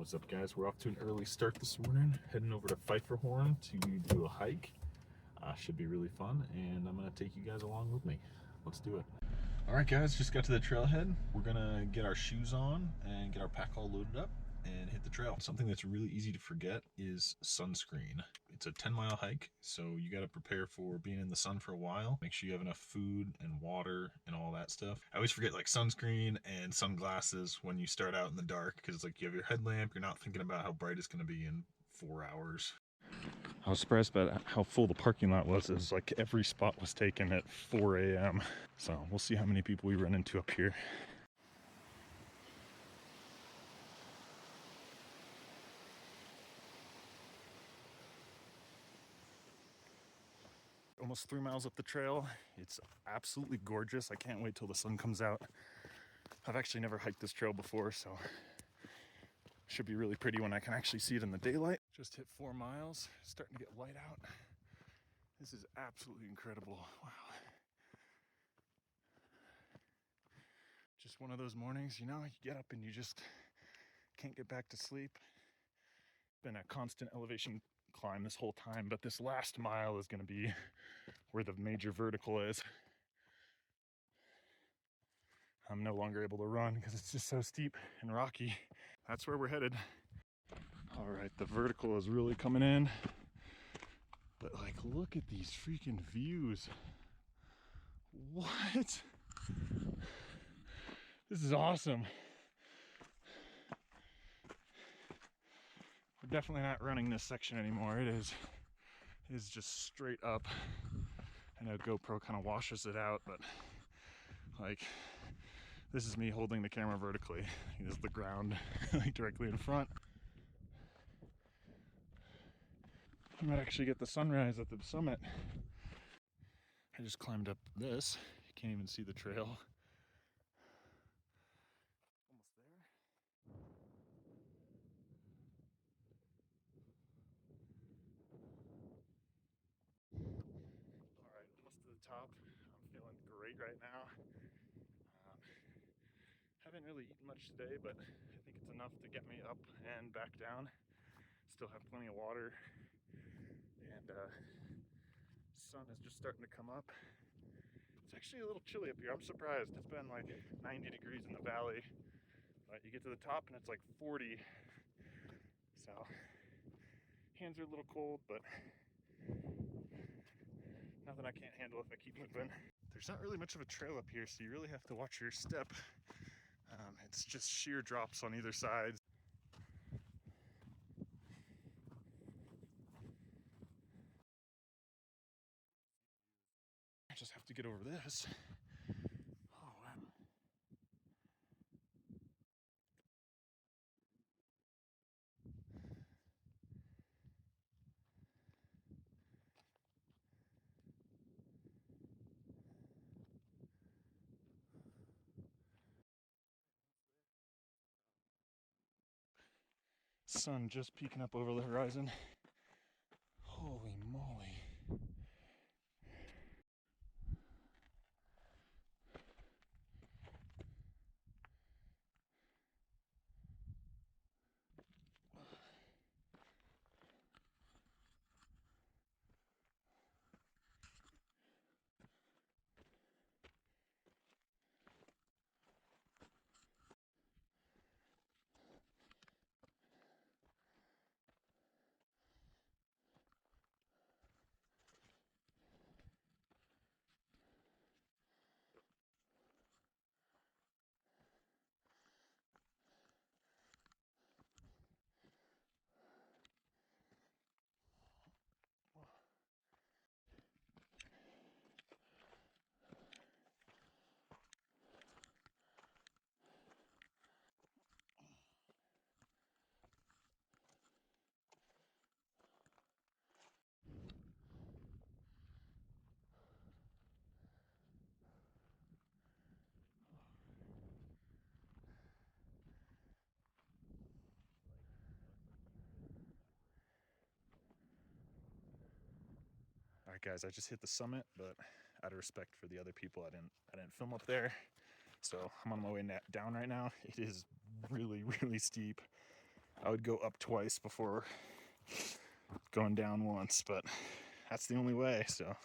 What's up, guys? We're off to an early start this morning, heading over to Pfeifferhorn to do a hike. Should be really fun, and I'm going to take you guys along with me. Let's do it. All right, guys, just got to the trailhead. We're going to get our shoes on and get our pack all loaded up and hit the trail. Something that's really easy to forget is sunscreen. It's a 10-mile hike, so you got to prepare for being in the sun for a while. Make sure you have enough food and water and all that stuff. I always forget like sunscreen and sunglasses when you start out in the dark, because like you have your headlamp, you're not thinking about how bright it's going to be in 4 hours. I was surprised by how full the parking lot was. It was like every spot was taken at 4 a.m. So we'll see how many people we run into up here. Almost 3 miles up the trail. It's absolutely gorgeous. I can't wait till the sun comes out. I've actually never hiked this trail before, so it should be really pretty when I can actually see it in the daylight. Just hit 4 miles, starting to get light out. This is absolutely incredible. Wow. Just one of those mornings, you know, you get up and you just can't get back to sleep. Been a constant elevation climb this whole time, but this last mile is going to be where the major vertical is. I'm no longer able to run because it's just so steep and rocky. That's where we're headed. All right, the vertical is really coming in. But like, look at these freaking views. What? This is awesome. We're definitely not running this section anymore. It is just straight up. I know GoPro kind of washes it out, but like, this is me holding the camera vertically. This is the ground like directly in front. I might actually get the sunrise at the summit. I just climbed up this. You can't even see the trail. Almost there. All right, almost to the top. I'm feeling great right now. Haven't really eaten much today, but I think it's enough to get me up and back down. Still have plenty of water, and sun is just starting to come up. It's actually a little chilly up here. I'm surprised. It's been like 90 degrees in the valley, but you get to the top and it's like 40. So hands are a little cold, but nothing I can't handle if I keep moving. There's not really much of a trail up here, so you really have to watch your step. It's just sheer drops on either side. I just have to get over this. Oh, wow. Sun just peeking up over the horizon. Holy moly. All right, guys, I just hit the summit, but out of respect for the other people, I didn't film up there. So I'm on my way down right now. It is really, really steep. I would go up twice before going down once, but that's the only way, so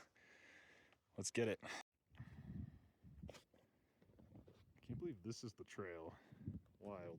let's get it. I can't believe this is the trail. Wild.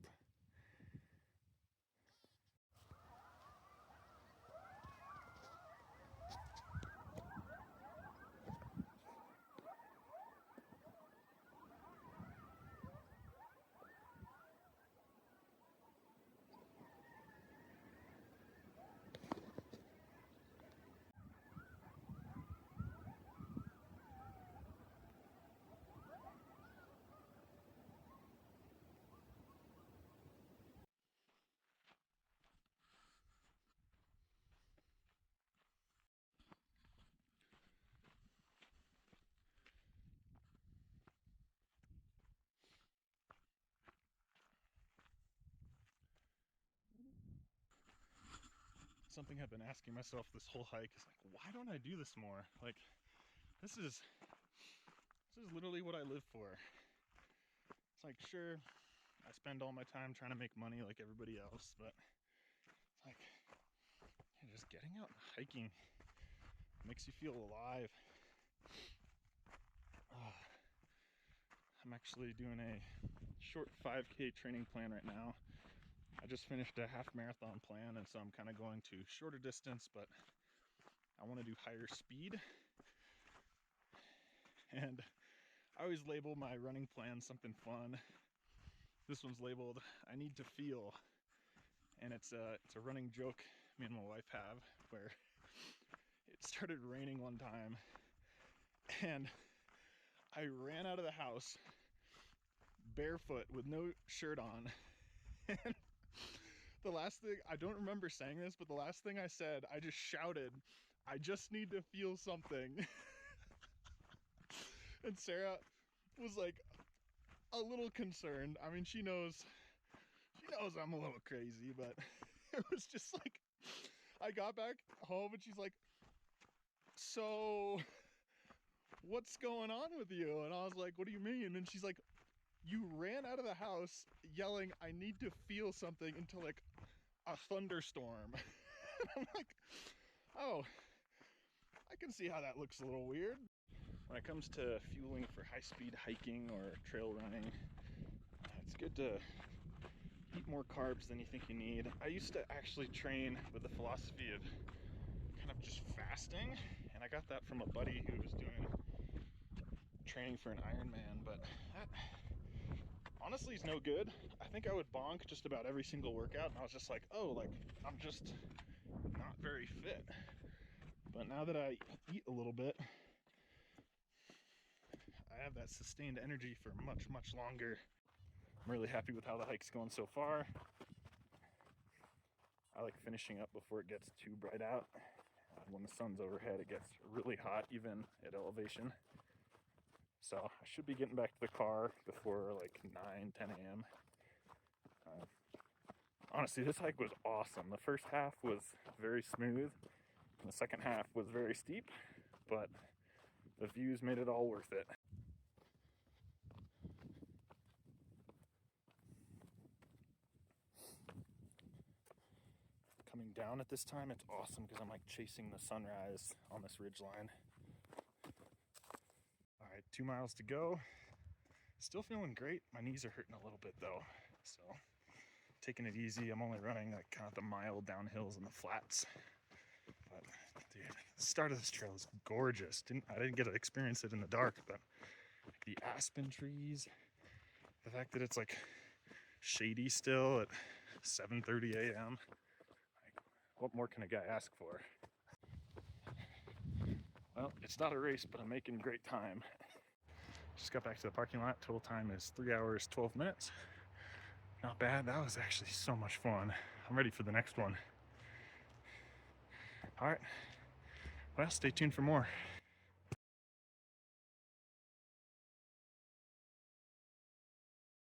Something I've been asking myself this whole hike is like, why don't I do this more? Like, this is literally what I live for. It's like, sure, I spend all my time trying to make money like everybody else, but it's like, yeah, just getting out and hiking makes you feel alive. I'm actually doing a short 5K training plan right now. I just finished a half marathon plan, and so I'm kind of going to shorter distance, but I want to do higher speed. And I always label my running plan something fun. This one's labeled I Need to Feel, and it's a running joke me and my wife have, where it started raining one time and I ran out of the house barefoot with no shirt on. And the last thing, I don't remember saying this, but the last thing I said, I just shouted, I just need to feel something. And Sarah was like a little concerned. I mean, she knows I'm a little crazy, but it was just like, I got back home and she's like, so what's going on with you? And I was like, what do you mean? And she's like, you ran out of the house yelling, I need to feel something, into like a thunderstorm. And I'm like, oh, I can see how that looks a little weird. When it comes to fueling for high-speed hiking or trail running, it's good to eat more carbs than you think you need. I used to actually train with the philosophy of kind of just fasting, and I got that from a buddy who was doing training for an Ironman, but that honestly is no good. I think I would bonk just about every single workout, and I was just like, oh, like, I'm just not very fit. But now that I eat a little bit, I have that sustained energy for much, much longer. I'm really happy with how the hike's going so far. I like finishing up before it gets too bright out. When the sun's overhead, it gets really hot, even at elevation. So I should be getting back to the car before like 9, 10 a.m. Honestly, this hike was awesome. The first half was very smooth, and the second half was very steep, but the views made it all worth it. Coming down at this time, it's awesome because I'm like chasing the sunrise on this ridgeline. All right, 2 miles to go. Still feeling great. My knees are hurting a little bit though, so taking it easy. I'm only running like kind of the mild downhills and the flats. But dude, the start of this trail is gorgeous. I didn't get to experience it in the dark, but like the aspen trees, the fact that it's like shady still at 7:30 a.m. Like, what more can a guy ask for? Well, it's not a race, but I'm making great time. Just got back to the parking lot. Total time is 3 hours, 12 minutes. Not bad. That was actually so much fun. I'm ready for the next one. All right. Well, stay tuned for more.